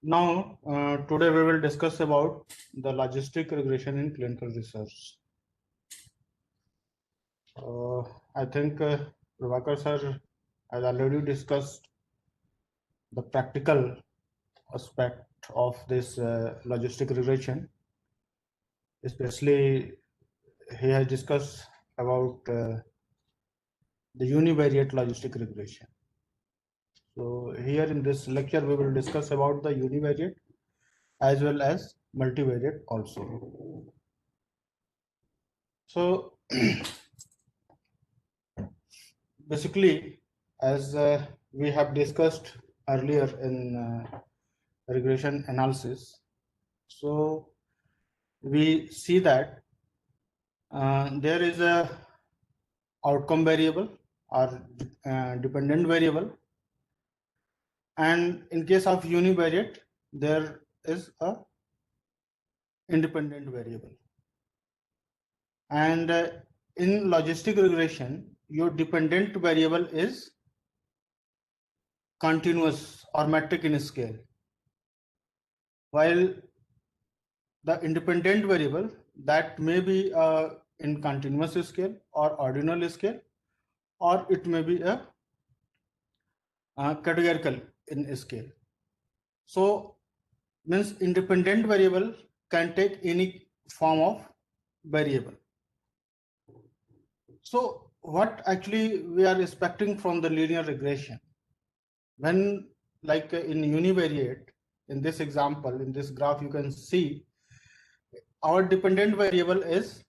Now, today we will discuss about the logistic regression in clinical research. I think Prabhakar sir has already discussed the practical aspect of this logistic regression. Especially, he has discussed about the univariate logistic regression. So here in this lecture, we will discuss about the univariate as well as multivariate also. So basically, as we have discussed earlier in regression analysis, so we see that there is a outcome variable or dependent variable, and in case of univariate there is a independent variable. And in logistic regression, your dependent variable is continuous or metric in scale, while the independent variable that may be in continuous scale or ordinal scale, or it may be a categorical in scale. So means independent variable can take any form of variable. So what actually we are expecting from the linear regression, when like in univariate, in this example, in this graph, you can see our dependent variable is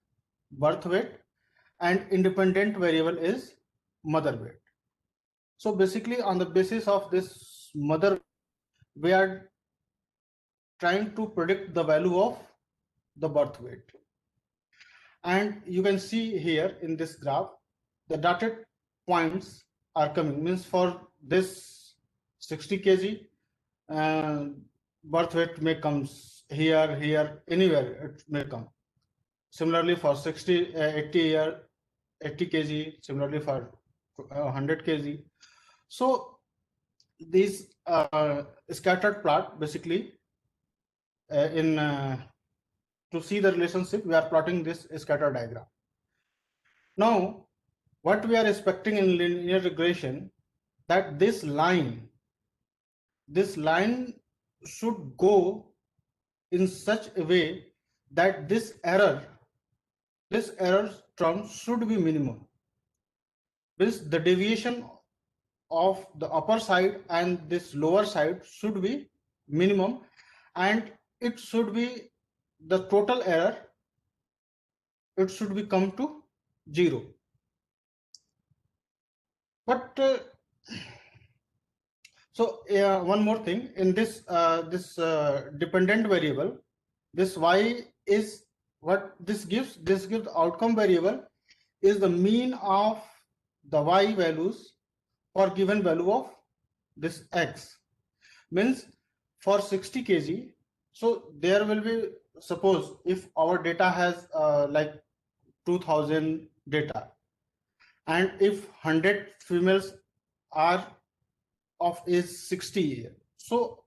birth weight and independent variable is mother weight. So basically on the basis of this mother, we are trying to predict the value of the birth weight. And you can see here in this graph, the dotted points are coming, means for this 60 kg, birth weight may comes here, anywhere it may come. Similarly for 80 kg, similarly for 100 kg. So these scattered plot basically to see the relationship, we are plotting this scatter diagram. Now, what we are expecting in linear regression, that this line should go in such a way that this error term should be minimum. Means the deviation of the upper side and this lower side should be minimum, and it should be the total error, it should be come to 0. But so one more thing in this dependent variable, this y is what this gives. This gives outcome variable is the mean of the y values for given value of this x. Means for 60 kg, so there will be, suppose if our data has like 2000 data, and if 100 females are of age 60 years, so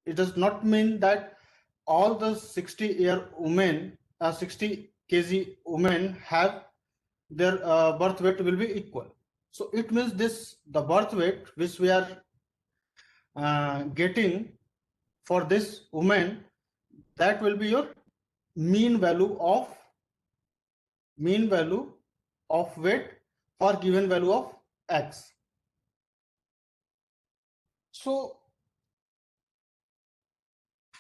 it does not mean that all the 60-year women, 60 kg women have their birth weight will be equal. So it means the birth weight which we are getting for this woman, that will be your mean value of weight for given value of x. So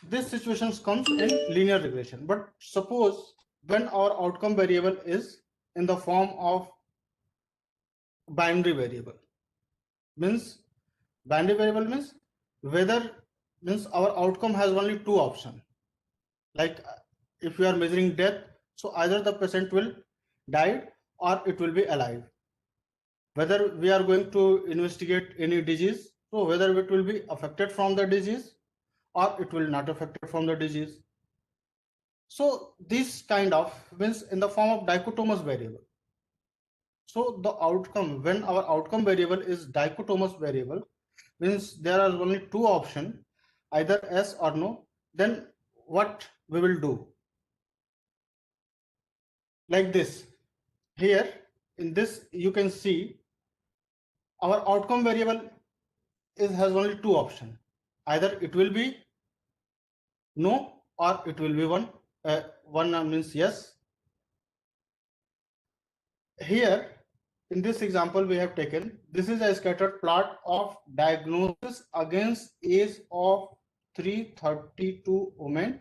this situation comes in linear regression. But suppose when our outcome variable is in the form of binary variable, means whether, means our outcome has only two options. Like if we are measuring death, so either the patient will die or it will be alive. Whether we are going to investigate any disease, so whether it will be affected from the disease or it will not affected from the disease. So this kind of means in the form of dichotomous variable. So the outcome, when our outcome variable is dichotomous variable, means there are only two options. either yes or no, then what we will do? Like this. Here in this you can see our outcome variable has only two options. Either it will be no or it will be one. One means yes. Here in this example we have taken, this is a scattered plot of diagnosis against age of 332 women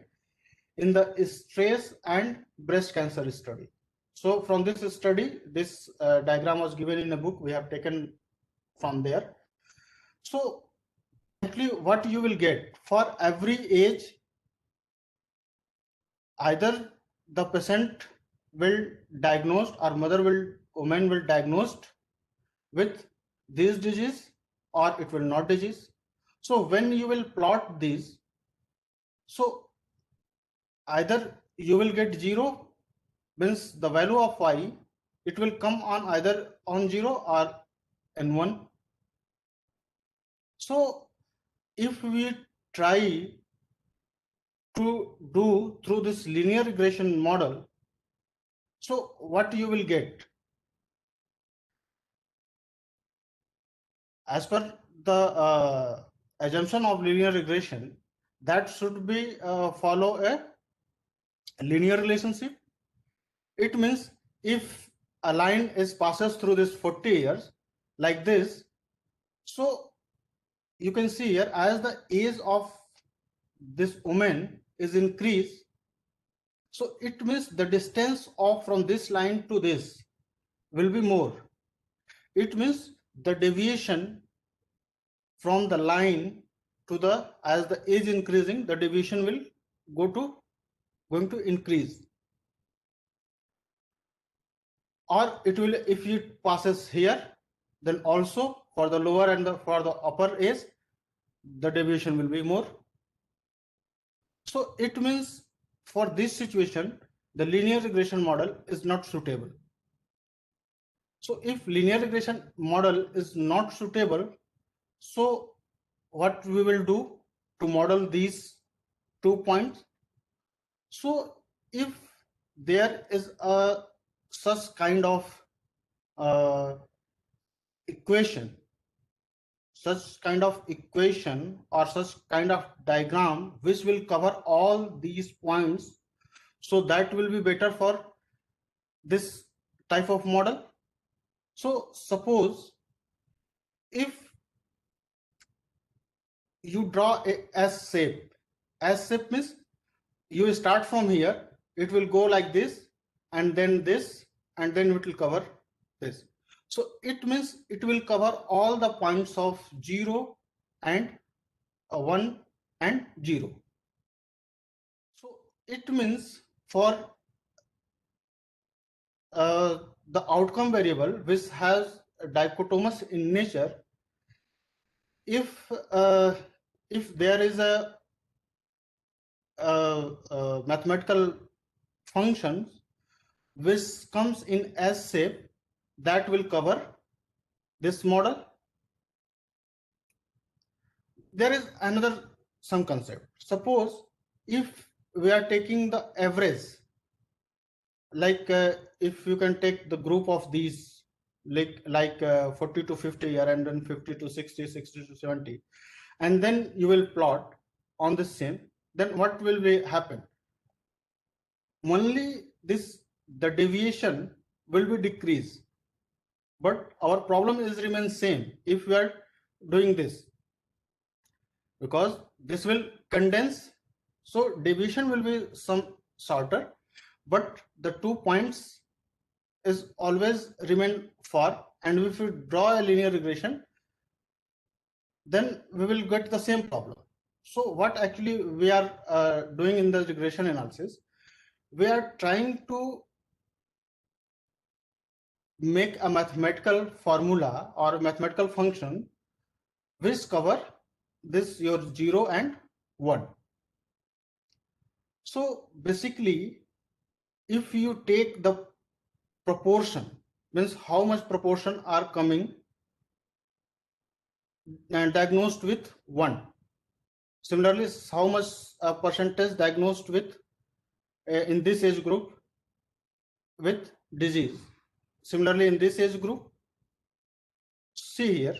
in the stress and breast cancer study. So from this study, this diagram was given in a book, we have taken from there. So actually what you will get for every age, either the patient will diagnosed or woman will diagnosed with this disease or it will not disease. So when you will plot these, so either you will get 0, means the value of y, it will come on either on 0 or in 1. So if we try to do through this linear regression model, so what you will get? As per the assumption of linear regression, that should be follow a linear relationship. It means if a line is passes through this 40 years like this, so you can see here as the age of this woman is increased, so it means the distance of from this line to this will be more. It means the deviation from the line to the, as the age increasing, the deviation will going to increase. Or it will, if it passes here, then also for the lower and for the upper age, the deviation will be more. So it means for this situation, the linear regression model is not suitable. So if linear regression model is not suitable, so what we will do to model these 2 points? So if there is a such kind of uh, equation, or such kind of diagram which will cover all these points, so that will be better for this type of model. So suppose if you draw a S shape, S shape means you start from here, it will go like this, and then this, and then it will cover this. So it means it will cover all the points of 0 and 1 and 0. So it means for the outcome variable which has dichotomous in nature, if there is a mathematical function which comes in S shape, that will cover this model. There is another some concept. Suppose if we are taking the average, like if you can take the group of these, like 40 to 50 year, and then 50 to 60, 60 to 70, and then you will plot on the same, then what will be happen? Only this, the deviation will be decreased, but our problem is remain same if we are doing this, because this will condense, so deviation will be some shorter, but the 2 points is always remain far, and if we draw a linear regression, then we will get the same problem. So what actually we are doing in the regression analysis, we are trying to make a mathematical formula or a mathematical function which cover this your 0 and 1. So basically, if you take the proportion, means how much proportion are coming and diagnosed with 1. Similarly, how much percentage diagnosed with in this age group with disease. Similarly, in this age group, see here.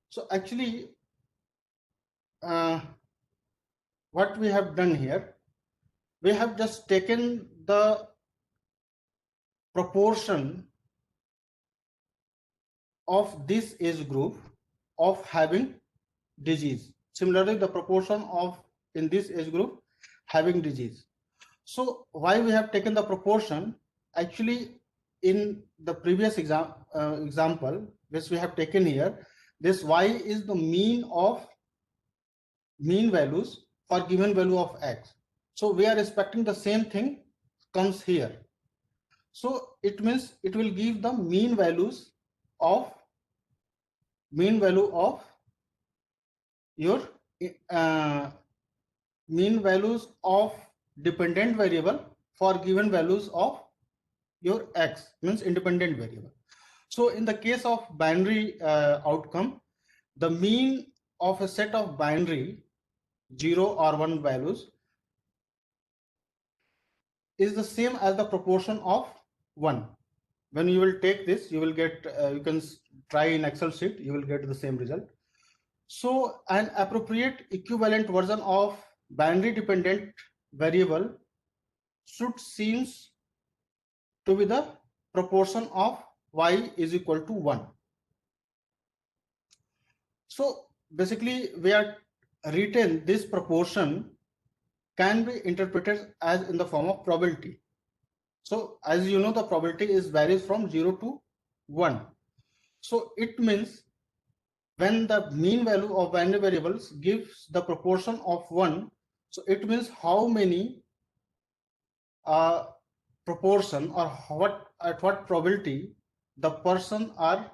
So actually, what we have done here, we have just taken the proportion of this age group of having disease. Similarly, the proportion of in this age group having disease. So why we have taken the proportion? Actually, in the previous example which we have taken here, this y is the mean of mean values for given value of x. So we are expecting the same thing comes here. So it means it will give the mean values of your mean values of dependent variable for given values of your x, means independent variable. So in the case of binary outcome, the mean of a set of binary 0 or 1 values is the same as the proportion of 1. When you will take this, you will get, you can try in Excel sheet, you will get the same result. So an appropriate equivalent version of binary dependent variable should seems to be the proportion of y is equal to 1. So basically we are written this proportion can be interpreted as in the form of probability. So as you know, the probability is varies from 0 to 1. So it means when the mean value of binary variables gives the proportion of 1, so it means how many proportion or what at what probability the person are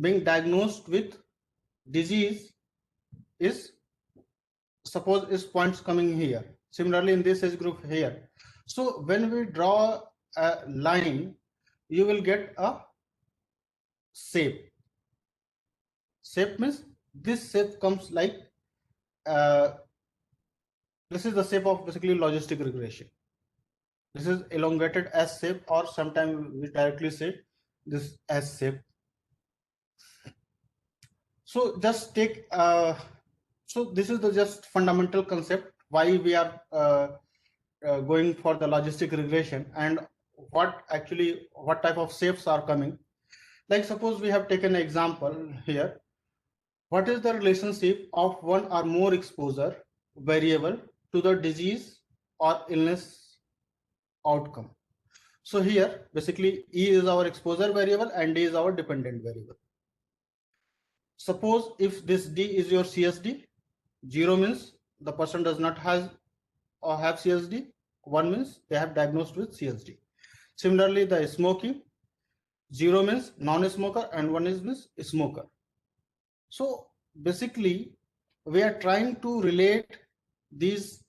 being diagnosed with disease is, suppose is points coming here. Similarly in this age group here. So when we draw a line, you will get a shape. Shape means this shape comes like this is the shape of basically logistic regression. This is elongated S shape, or sometimes we directly say this S shape. So just take so this is the just fundamental concept why we are going for the logistic regression, and what type of shapes are coming. Like suppose we have taken an example here. What is the relationship of one or more exposure variable to the disease or illness outcome? So here basically E is our exposure variable and D is our dependent variable. Suppose if this D is your CSD, 0 means the person does not have CSD, 1 means they have diagnosed with CSD. Similarly, the smoking, 0 means non-smoker and 1 is means smoker. So basically we are trying to relate these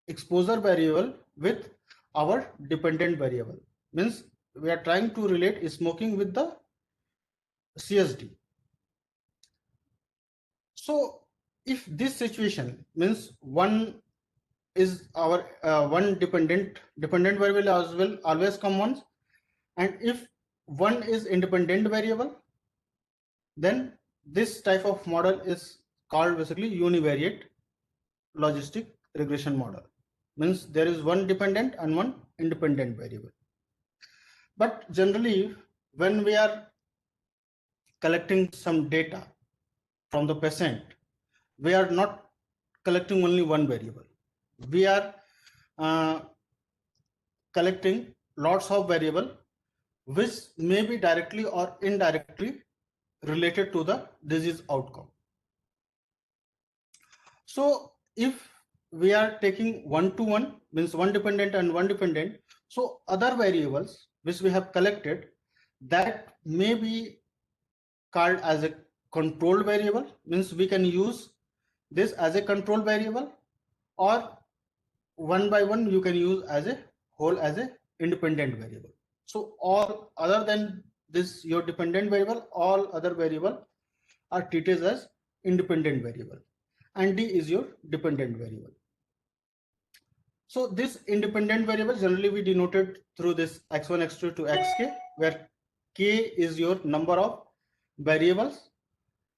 exposure variable with our dependent variable, means we are trying to relate smoking with the CSD. So if this situation means one is our one dependent variable as well always come once, and if one is independent variable, then this type of model is called basically univariate logistic regression model, means there is one dependent and one independent variable. But generally when we are collecting some data from the patient, we are not collecting only one variable, we are collecting lots of variable which may be directly or indirectly related to the disease outcome. So if we are taking one to one, means one dependent and one dependent, so other variables which we have collected, that may be called as a control variable, means we can use this as a control variable, or one by one you can use as a whole as a independent variable. So all other than this your dependent variable, all other variable are treated as independent variable, and D is your dependent variable. So this independent variable generally we denoted through this x1, x2 to xk, where k is your number of variables.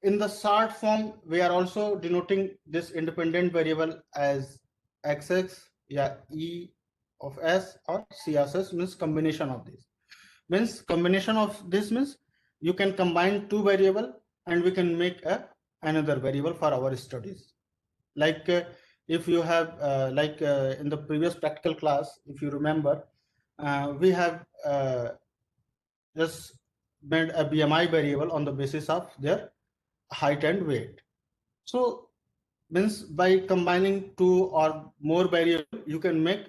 In the short form, we are also denoting this independent variable as xx, yeah, e of s or c of s, means combination of these. Means combination of this means you can combine two variable and we can make another variable for our studies. Like if you have in the previous practical class, if you remember, we have just made a BMI variable on the basis of their height and weight. So means by combining two or more variable, you can make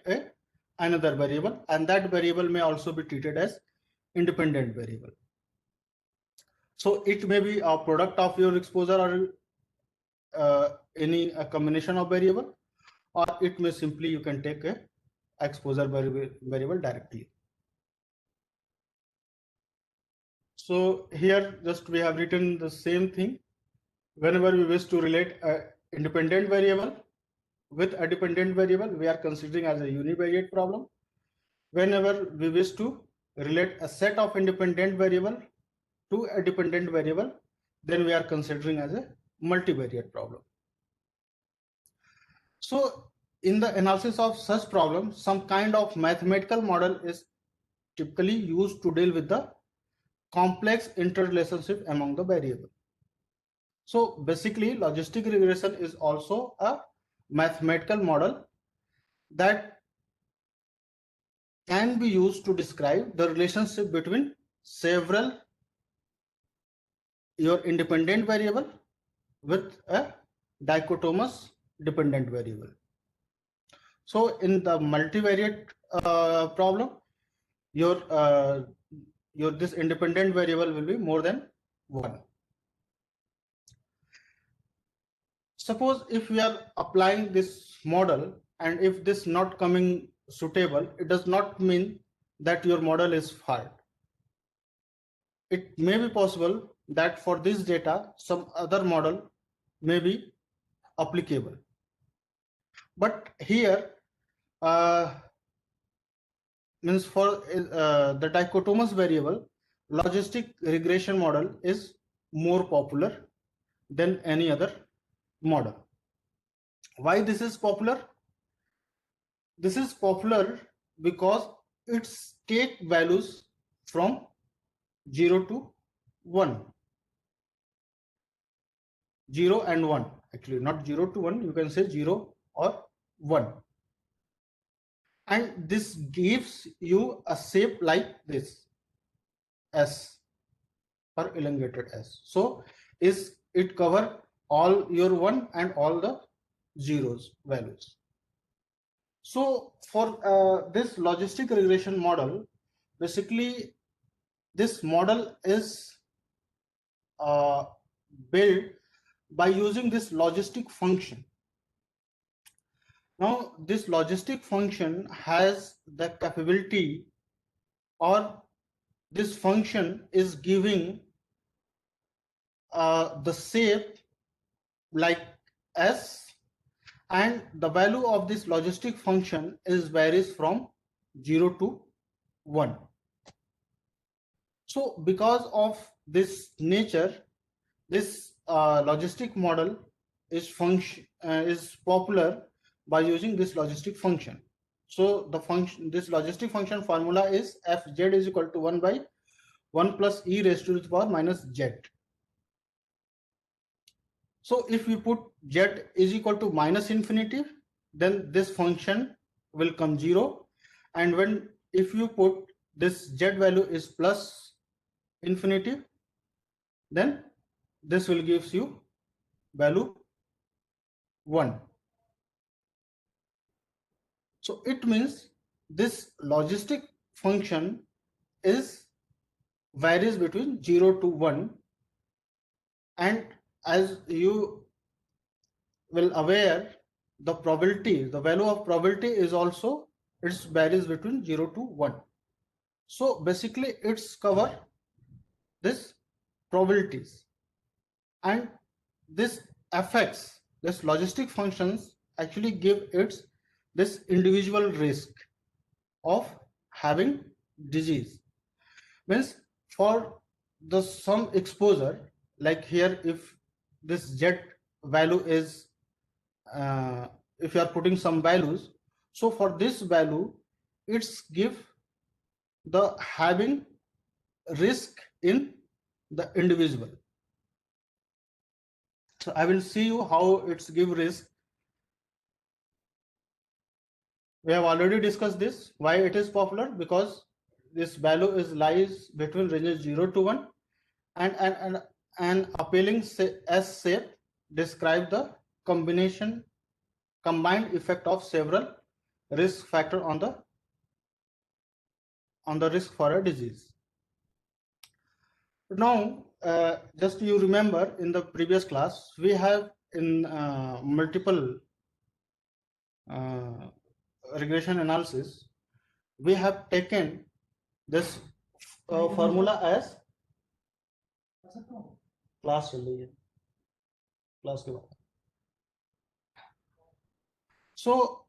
another variable, and that variable may also be treated as independent variable. So it may be a product of your exposure or any a combination of variable, or it may simply you can take a exposure variable directly. So here just we have written the same thing. Whenever we wish to relate a independent variable with a dependent variable, we are considering as a univariate problem. Whenever we wish to relate a set of independent variable to a dependent variable, then we are considering as a multivariate problem. So in the analysis of such problems, some kind of mathematical model is typically used to deal with the complex interrelationship among the variables. So basically, logistic regression is also a mathematical model that can be used to describe the relationship between several your independent variable with a dichotomous dependent variable. So in the multivariate problem, your this independent variable will be more than one. Suppose if we are applying this model and if this not coming suitable, it does not mean that your model is fault. It may be possible that for this data, some other model may be applicable. But here, means for the dichotomous variable, logistic regression model is more popular than any other model. Why this is popular? This is popular because it's take values from 0 to 1. 0 and 1, actually not 0 to 1, you can say 0 or 1. And this gives you a shape like this, S or elongated S. So is it cover all your 1 and all the zeros values. So for this logistic regression model, basically this model is built by using this logistic function. Now this logistic function has the capability, or this function is giving the shape like S, and the value of this logistic function is varies from 0 to 1. So because of this nature, this logistic model is popular by using this logistic function. So the function, this logistic function formula is fz is equal to 1 by 1 plus e raised to the power minus z. So if we put z is equal to minus infinity, then this function will come 0, and when if you put this z value is plus infinity, then this will gives you value 1. So it means this logistic function is varies between 0 to 1, and as you will aware, the probability, the value of probability is also, it varies between 0 to 1. So basically it's cover this probabilities, and this affects this logistic functions actually give its this individual risk of having disease. Means for the some exposure, like here, if this z value is if you are putting some values, so for this value it's give the having risk in the individual. So I will see you how it's give risk. We have already discussed this, why it is popular, because this value is lies between ranges 0 to 1, and appealing as shape describe the combined effect of several risk factor on the risk for a disease. Now, just you remember in the previous class, we have in multiple uh, regression analysis, we have taken this formula as class class. So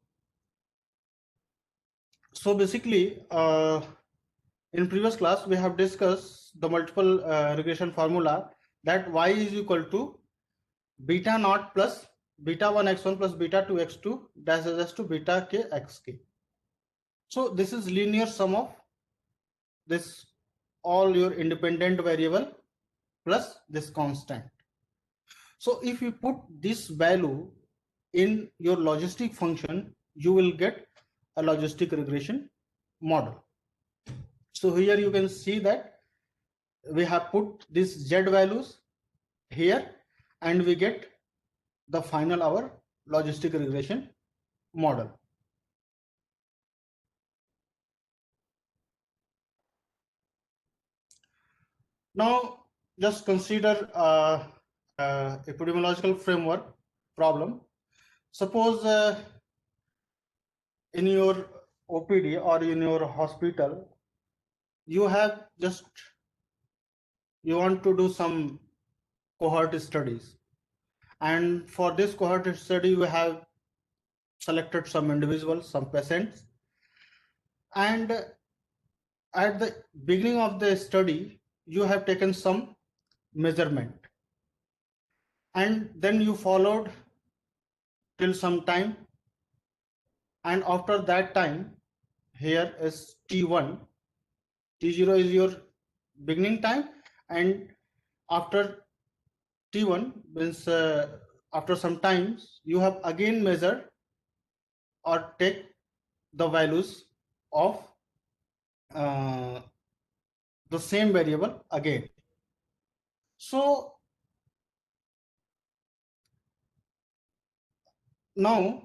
basically, in previous class we have discussed the multiple regression formula, that y is equal to beta naught plus beta 1 x1 plus beta 2 x2 dash dash to beta k xk. So this is linear sum of this all your independent variable plus this constant. So if you put this value in your logistic function, you will get a logistic regression model. So here you can see that we have put these z values here, and we get the final our logistic regression model. Now just consider epidemiological framework problem. Suppose in your OPD or in your hospital, you have just you want to do some cohort studies, and for this cohort study you have selected some individuals, some patients, and at the beginning of the study you have taken some measurement, and then you followed till some time, and after that time, here is t1, t0 is your beginning time, and after t1 means after some times you have again measured or take the values of uh, the same variable again. So now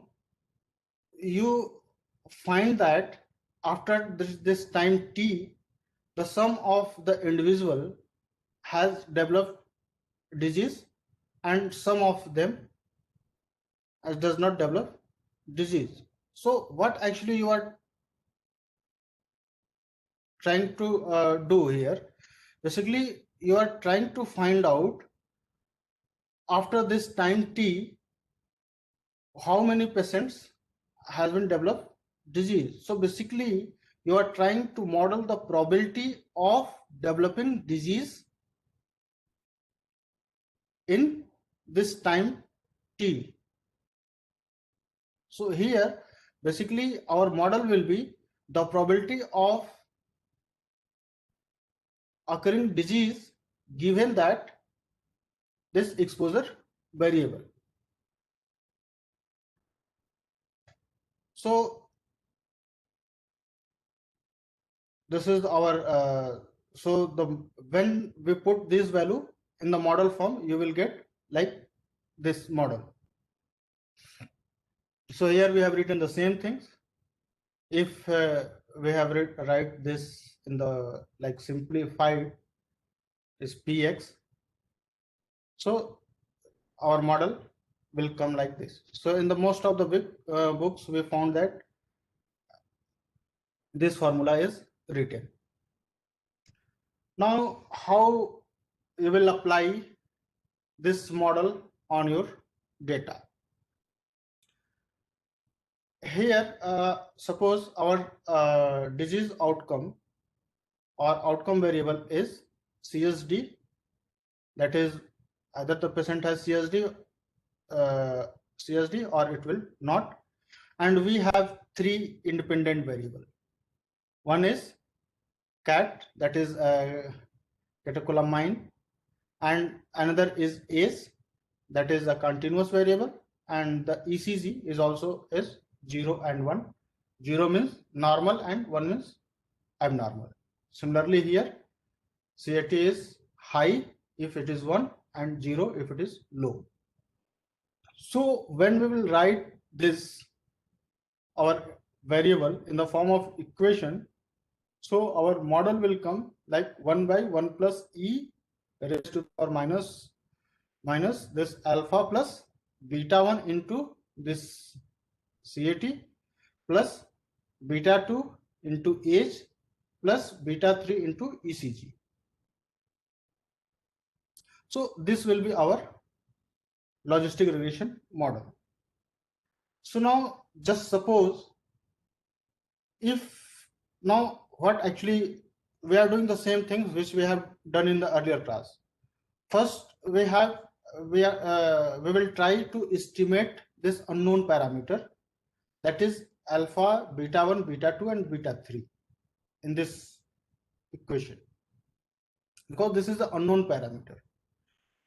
you find that after this time t, the sum of the individual has developed disease, and some of them does not develop disease. So what actually you are trying to do here, basically you are trying to find out after this time t how many patients has been developed disease. So basically you are trying to model the probability of developing disease in this time t. So here basically our model will be the probability of occurring disease given that this exposure variable. So this is our so the when we put this value in the model form, you will get like this model. So here we have written the same things. If we have write this in the like simplified is px, so our model will come like this. So in the most of the books we found that this formula is written. Now how you will apply this model on your data. Here, suppose our disease outcome or outcome variable is CSD, that is either the patient has uh, CSD or it will not. And we have three independent variable. One is CAT, that is catecholamine, and another is ACE, that is a continuous variable, and the ECG is also is 0 and 1. 0 means normal and 1 means abnormal. Similarly here, CAT is high if it is 1 and 0 if it is low. So when we will write this our variable in the form of equation, so our model will come like 1 by 1 plus e raised to the power minus this alpha plus beta 1 into this CAT plus beta 2 into age plus beta 3 into ECG. So this will be our logistic regression model. So now just suppose if now what actually we are doing the same things which we have done in the earlier class. First we will try to estimate this unknown parameter, that is alpha, beta 1, beta 2 and beta 3 in this equation, because this is the unknown parameter.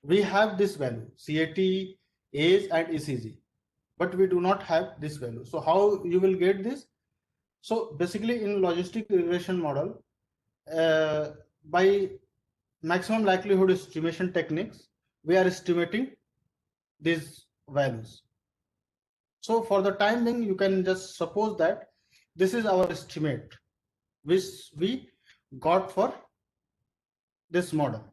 We have this value CAT, age and ECG, but we do not have this value. So how you will get this? So basically in logistic regression model, by maximum likelihood estimation techniques, we are estimating these values. So for the time being, you can just suppose that this is our estimate which we got for this model.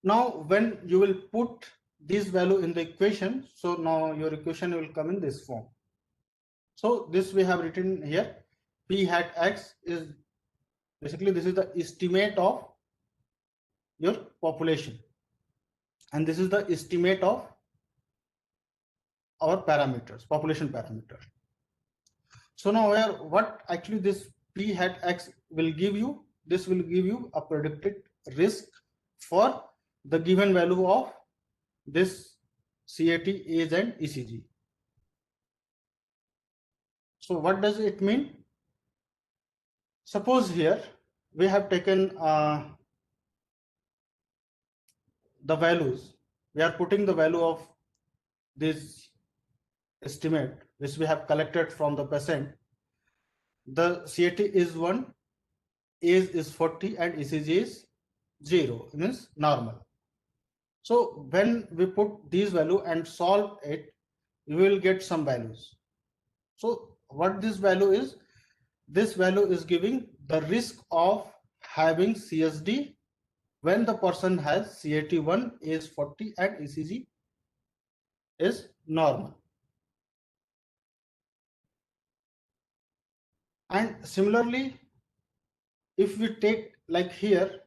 Now when you will put this value in the equation, so now your equation will come in this form. So this we have written here, p hat x is basically this is the estimate of your population, and this is the estimate of our parameters, population parameter. So now what actually this p hat x will give you, this will give you a predicted risk for the given value of this CAT, age and ECG. So what does it mean? Suppose here we have taken the values, we are putting the value of this estimate which we have collected from the patient. The CAT is 1, age is 40 and ECG is 0, means normal. So when we put these value and solve it, you will get some values. So what this value is? This value is giving the risk of having CSD when the person has CAT1 is 40 and ECG is normal. And similarly, if we take like here,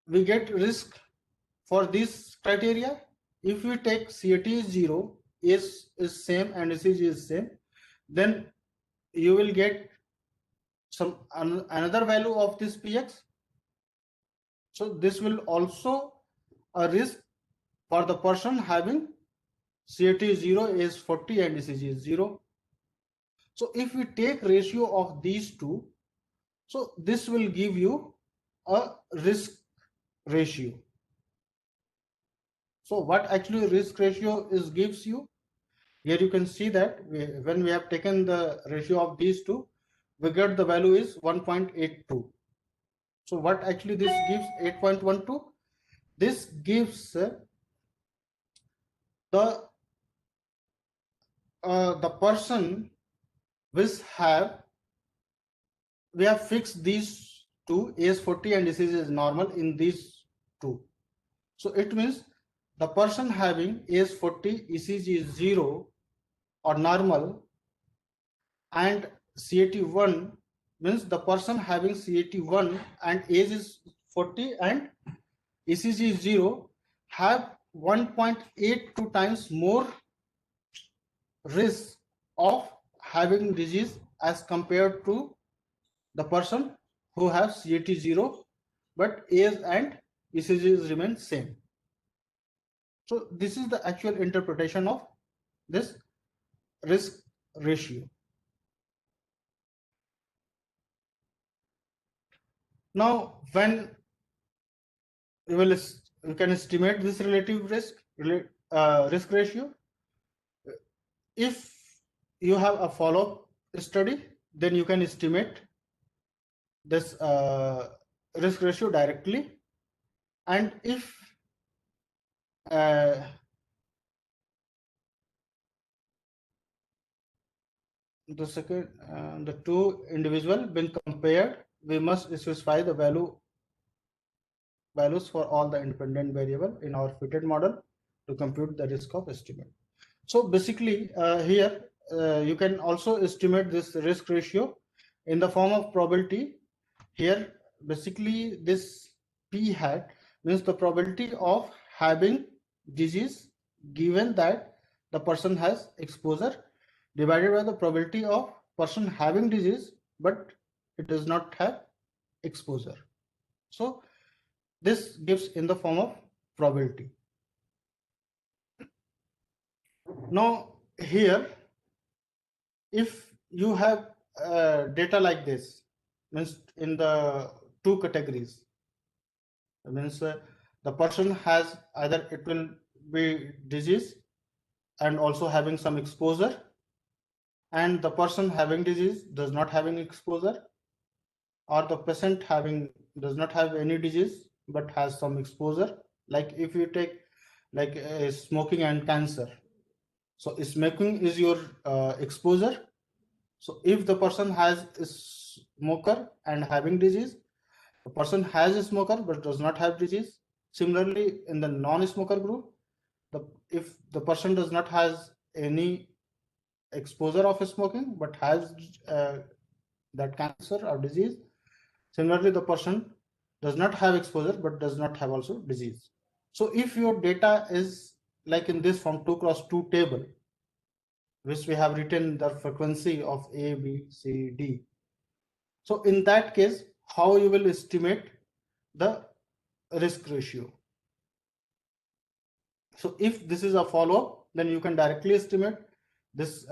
we get risk for this criteria. If we take CAT is 0, is same and ECG is same, then you will get some another value of this px. So this will also a risk for the person having CAT 0 is 40 and ECG is 0. So if we take ratio of these two, so this will give you a risk ratio. So what actually risk ratio is gives you? Here you can see that when we have taken the ratio of these two, we get the value is 1.82. So what actually this gives 8.12? This gives the person which we have fixed these two, age 40 and disease is normal in these two. So it means the person having age 40, ECG is 0 or normal, and CAT1 means the person having CAT1 and age is 40 and ECG is 0, have 1.82 times more risk of having disease as compared to the person who has CAT0, but age and ECGs remain same. So this is the actual interpretation of this risk ratio. Now, when you can estimate this relative risk ratio, if you have a follow-up study, then you can estimate this risk ratio directly. And if the two individual being compared, we must specify the values for all the independent variable in our fitted model to compute the risk of estimate. So basically here you can also estimate this risk ratio in the form of probability. Here basically this p hat means the probability of having disease given that the person has exposure divided by the probability of person having disease but it does not have exposure. So this gives in the form of probability. Now here, if you have data like this, means in the two categories, means the person has either it will be disease and also having some exposure, and the person having disease does not having exposure, or the patient having does not have any disease but has some exposure. Like if you take like smoking and cancer, so smoking is your exposure. So if the person has a smoker and having disease, the person has a smoker but does not have disease. Similarly, in the non-smoker group, if the person does not has any exposure of smoking but has that cancer or disease, similarly the person does not have exposure but does not have also disease. So if your data is like in this from 2x2 table, which we have written the frequency of A, B, C, D. So in that case, how you will estimate the risk ratio? So if this is a follow-up, then you can directly estimate this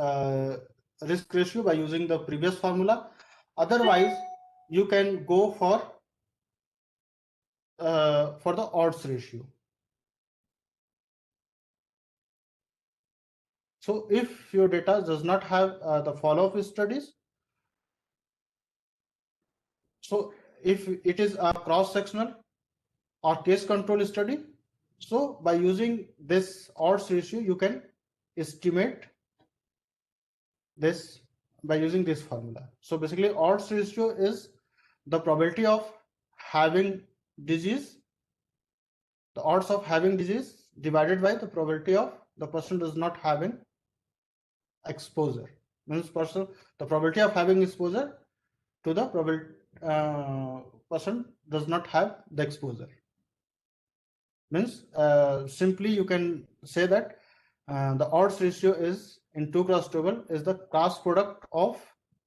risk ratio by using the previous formula. Otherwise, you can go for the odds ratio. So if your data does not have the follow-up studies, so if it is a cross-sectional or case control study, so by using this odds ratio, you can estimate this by using this formula. So basically odds ratio is the probability of having disease, the odds of having disease divided by the probability of the person does not having exposure. Means the probability of having exposure to the person does not have the exposure. Means simply you can say that the odds ratio is in 2x table is the cross product of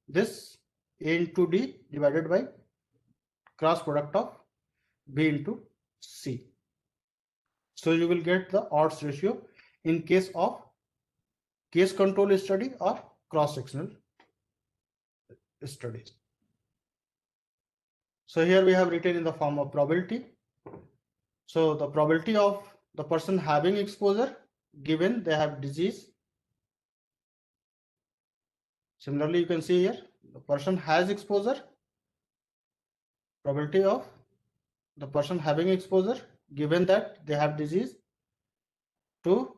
this A into D divided by cross product of B into C. So you will get the odds ratio in case of case control study or cross-sectional studies. So here we have written in the form of probability. So the probability of the person having exposure given they have disease. Similarly, you can see here the person has exposure, probability of the person having exposure given that they have disease to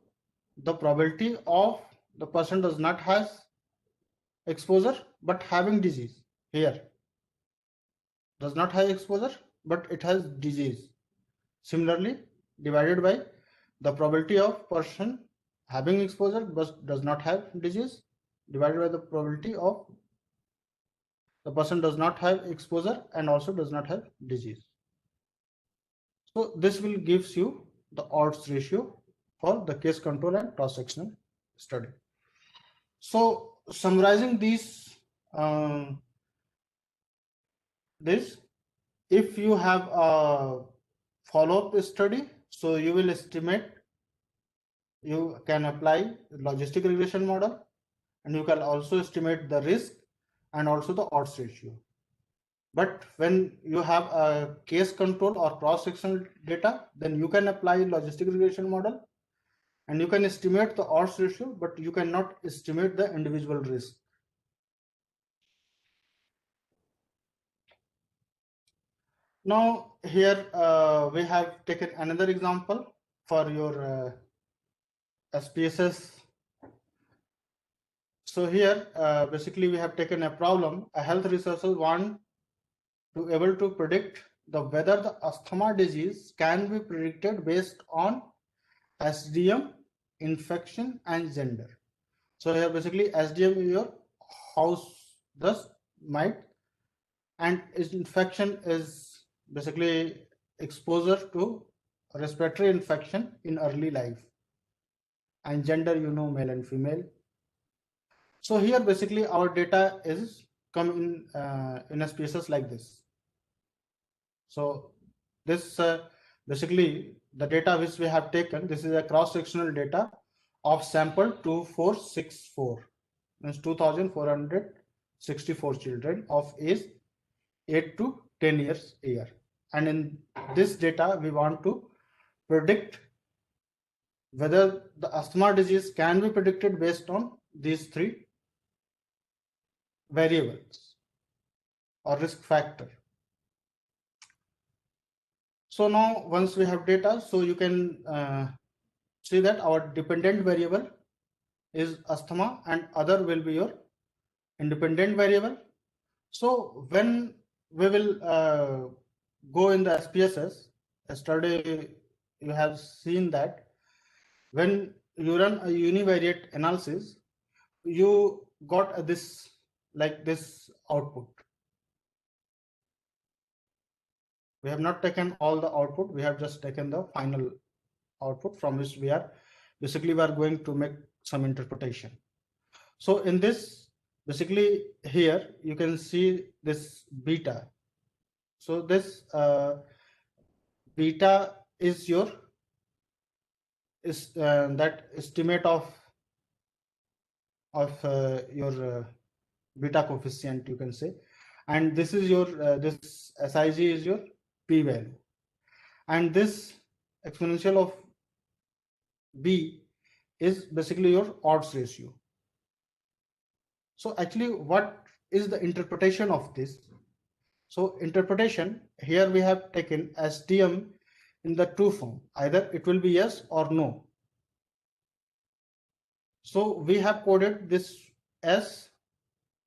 the probability of the person does not has exposure but having disease. Here does not have exposure but it has disease. Similarly, divided by the probability of person having exposure but does not have disease divided by the probability of the person does not have exposure and also does not have disease. So this will gives you the odds ratio for the case control and cross-sectional study. So summarizing these, if you have a follow-up study, so you will estimate, you can apply logistic regression model, and you can also estimate the risk and also the odds ratio. But when you have a case control or cross-sectional data, then you can apply logistic regression model and you can estimate the odds ratio, but you cannot estimate the individual risk. Now here we have taken another example for your SPSS. So here basically we have taken a problem. A health researcher want to able to predict whether the asthma disease can be predicted based on SDM, infection, and gender. So here basically SDM is your house dust mite, and infection is basically exposure to respiratory infection in early life, and gender, you know, male and female. So here basically our data is come in a species like this. So this basically the data which we have taken, this is a cross-sectional data of sample 2464, means 2464 children of age 8 to 10 years a year. And in this data we want to predict whether the asthma disease can be predicted based on these three variables or risk factor. So now once we have data, so you can see that our dependent variable is asthma and other will be your independent variable. So when we will go in the SPSS study, you have seen that when you run a univariate analysis, you got this like this output. We have not taken all the output, we have just taken the final output from which we are going to make some interpretation. So in this, basically here you can see this beta. So this beta is your that estimate of your beta coefficient, you can say, and this is your this SIG is your p value, and this exponential of b is basically your odds ratio. So actually what is the interpretation of this? So interpretation, here we have taken SDM in the true form, either it will be yes or no. So we have coded this S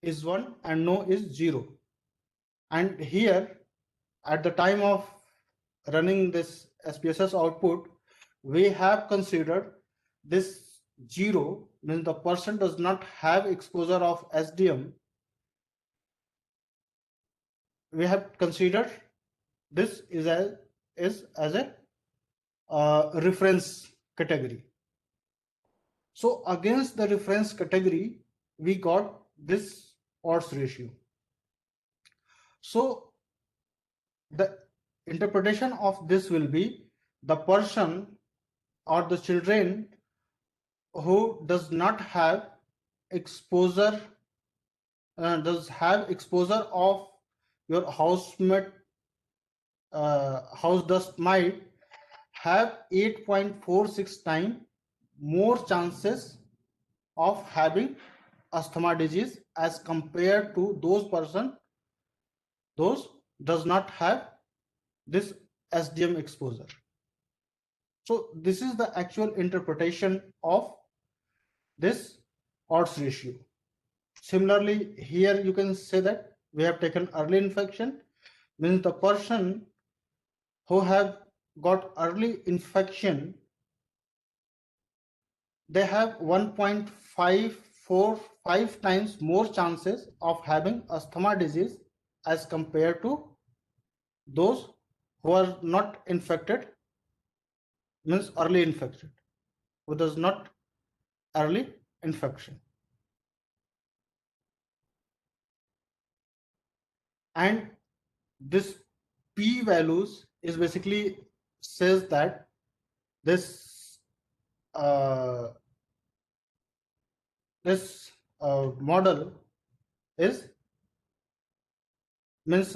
is 1 and no is 0. And here at the time of running this SPSS output, we have considered this 0 means the person does not have exposure of SDM. We have considered this is as a reference category. So against the reference category, we got this odds ratio. So the interpretation of this will be the person or the children who does not have exposure, does have exposure of your housemate house dust mite have 8.46 times more chances of having asthma disease as compared to those does not have this SDM exposure. So this is the actual interpretation of this odds ratio. Similarly, here you can say that we have taken early infection, means the person who have got early infection, they have 1.545 times more chances of having asthma disease as compared to those who are not infected means early infected, who does not early infection. And this p values is basically says that this uh, model is means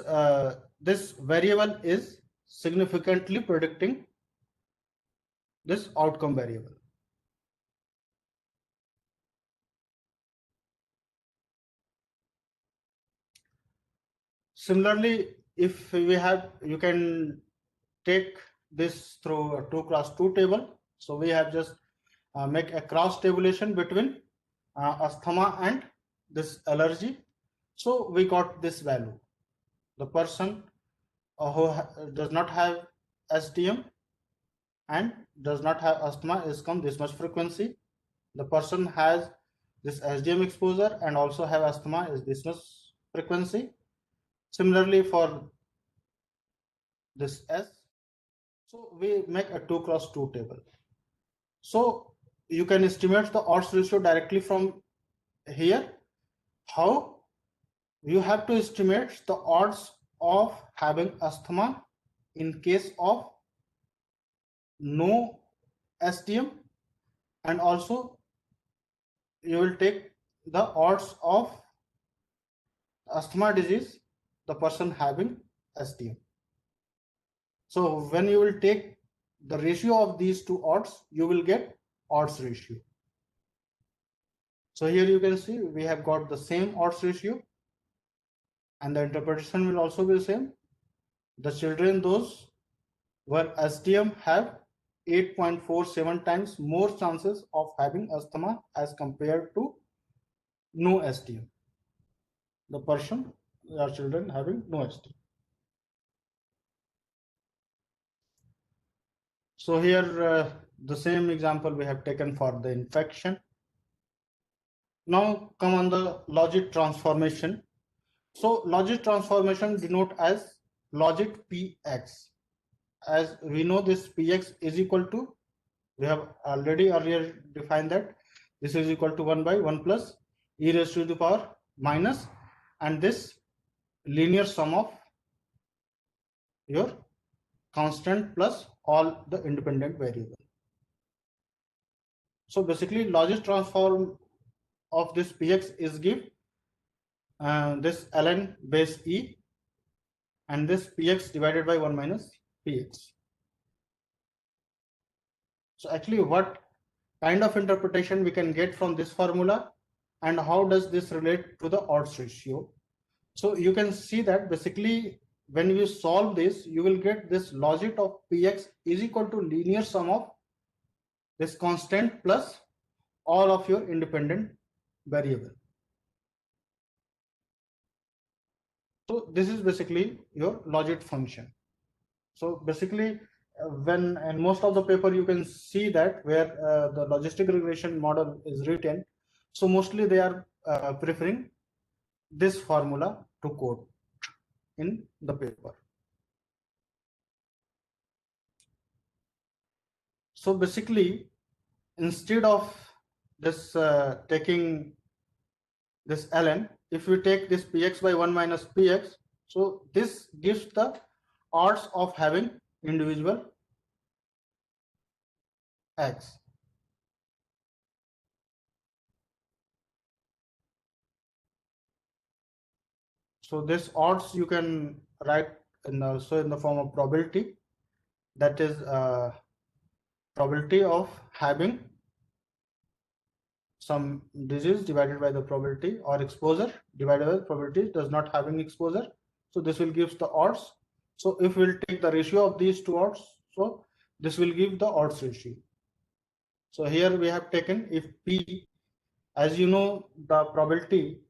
this variable is significantly predicting this outcome variable. Similarly, if we have, you can take this through a 2x2 table. So we have just make a cross tabulation between asthma and this allergy. So we got this value. The person who does not have SDM and does not have asthma is come this much frequency. The person has this SDM exposure and also have asthma is this much frequency. Similarly for this S, so we make a 2x2 table. So you can estimate the odds ratio directly from here. How? You have to estimate the odds of having asthma in case of no SDM, and also you will take the odds of asthma disease, the person having SDM. So when you will take the ratio of these two odds, you will get odds ratio. So here you can see we have got the same odds ratio, and the interpretation will also be the same. The children, those where SDM have 8.47 times more chances of having asthma as compared to no SDM. The person or children having no SDM. So here the same example we have taken for the infection. Now come on the logic transformation. So logic transformation denote as logic px. As we know, this px is equal to, we have already earlier defined that this is equal to 1 by 1 plus e raised to the power minus, and this linear sum of your constant plus all the independent variable. So basically logic transform of this px is give this ln base e and this px divided by 1 minus px. So actually what kind of interpretation we can get from this formula, and how does this relate to the odds ratio? So you can see that basically when you solve this, you will get this logic of px is equal to linear sum of this constant plus all of your independent variable. So this is basically your logic function. So basically when in most of the paper you can see that where the logistic regression model is written, so mostly they are preferring this formula to code in the paper. So basically instead of this taking this ln, if we take this px by 1 minus px, so this gives the odds of having individual x. So this odds you can write in the form of probability, that is probability of having some disease divided by the probability, or exposure divided by the probability does not having exposure. So this will give the odds. So if we'll take the ratio of these two odds, so this will give the odds ratio. So here we have taken if p, as you know, the probability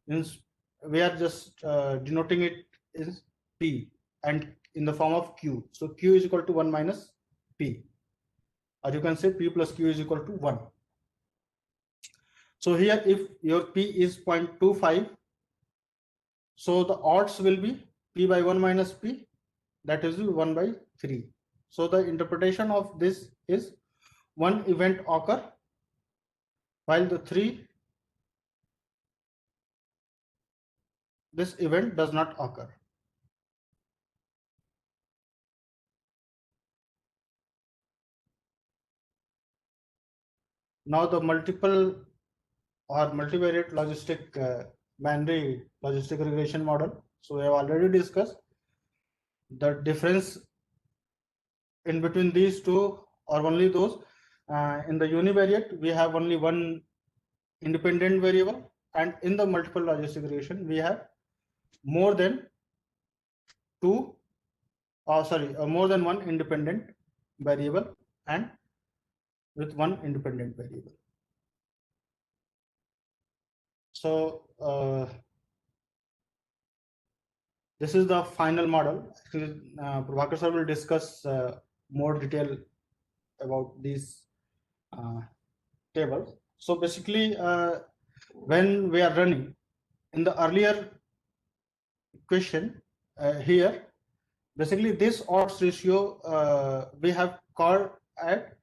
means we are just denoting it is p and in the form of q. So q is equal to 1 minus p, or you can say p plus q is equal to 1. So here if your p is 0.25, so the odds will be p by 1 minus p, that is 1 by 3. So the interpretation of this is one event occur while the 3 this event does not occur. Now the multiple or multivariate logistic binary logistic regression model. So we have already discussed the difference in between these two or only those. In the univariate, we have only one independent variable, and in the multiple logistic regression, we have more than two, more than one independent variable and with one independent variable. So this is the final model. Actually, Prabhakar sir will discuss more detail about these tables. So basically, when we are running in the earlier question here, basically this odds ratio we have called at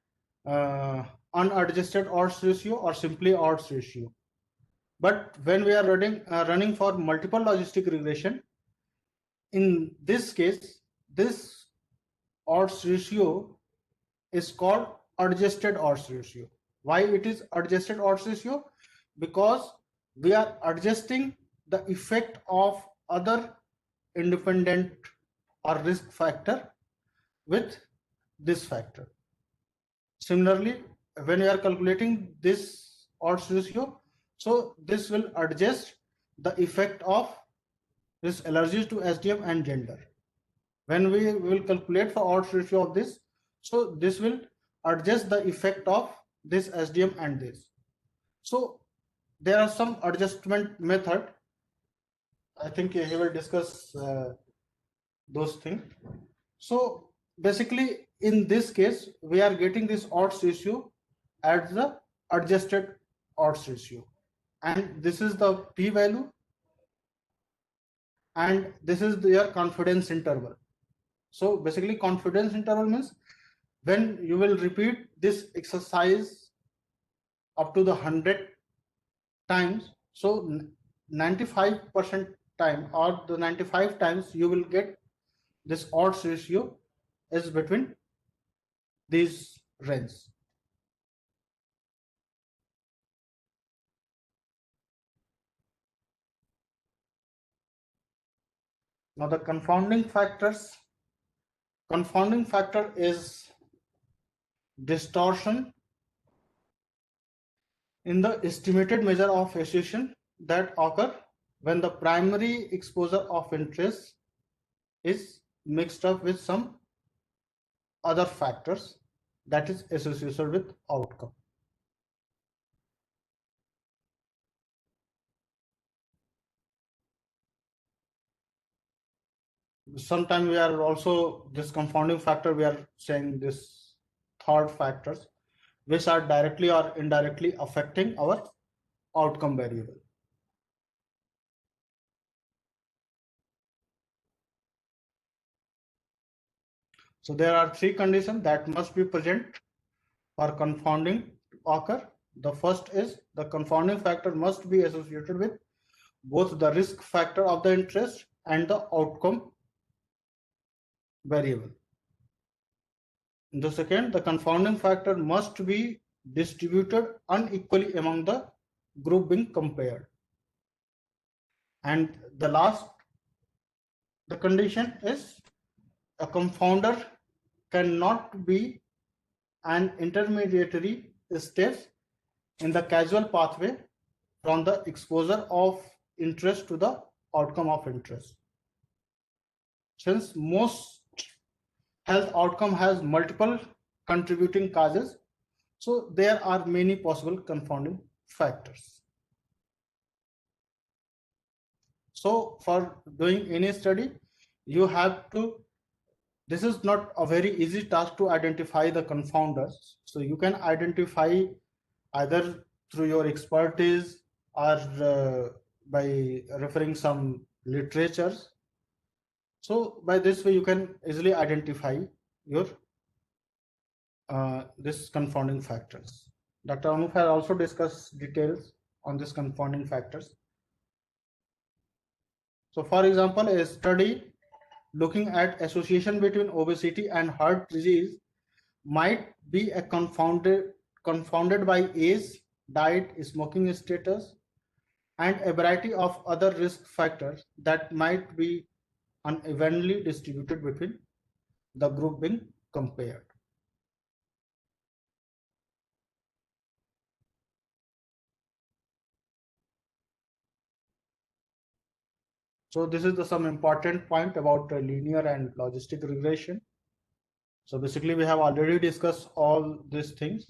unadjusted odds ratio or simply odds ratio. But when we are running for multiple logistic regression, in this case, this odds ratio is called adjusted odds ratio. Why it is adjusted odds ratio? Because we are adjusting the effect of other independent or risk factor with this factor. Similarly, when we are calculating this odds ratio, so this will adjust the effect of this allergies to SDM and gender. When we will calculate for odds ratio of this, so this will adjust the effect of this SDM and this. So there are some adjustment method. I think he will discuss those things. So basically, in this case, we are getting this odds ratio at the adjusted odds ratio, and this is the p-value, and this is their confidence interval. So basically, confidence interval means when you will repeat this exercise up to the 100 times, so 95% time or the 95 times you will get this odds ratio is between these range. Now the confounding factor is distortion in the estimated measure of association that occur when the primary exposure of interest is mixed up with some other factors that is associated with outcome. Sometimes we are also this confounding factor, we are saying this third factors which are directly or indirectly affecting our outcome variable. So there are three conditions that must be present for confounding to occur. The first is the confounding factor must be associated with both the risk factor of the interest and the outcome variable. The second, the confounding factor must be distributed unequally among the group being compared. And the last, the condition is a confounder cannot be an intermediary step in the causal pathway from the exposure of interest to the outcome of interest. Since most health outcome has multiple contributing causes, so there are many possible confounding factors. So for doing any study, you have to, this is not a very easy task to identify the confounders. So you can identify either through your expertise or by referring some literatures. So by this way, you can easily identify your this confounding factors. Dr. Anup has also discussed details on this confounding factors. So for example, a study looking at association between obesity and heart disease might be a confounded by age, diet, smoking status, and a variety of other risk factors that might be unevenly distributed between the group being compared. So this is some important point about linear and logistic regression. So basically we have already discussed all these things.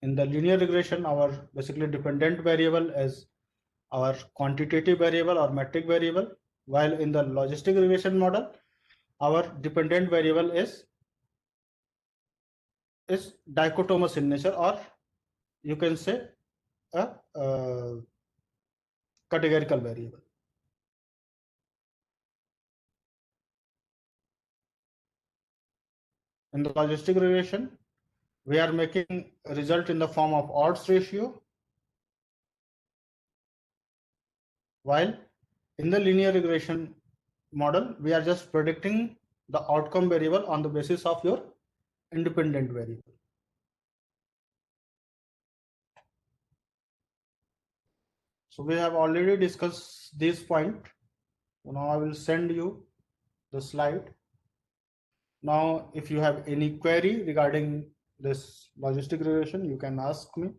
In the linear regression, our basically dependent variable is our quantitative variable or metric variable, while in the logistic regression model, our dependent variable is dichotomous in nature, or you can say a categorical variable. In the logistic regression, we are making a result in the form of odds ratio, while in the linear regression model, we are just predicting the outcome variable on the basis of your independent variable. So we have already discussed this point. Now I will send you the slide. Now, if you have any query regarding this logistic regression, you can ask me.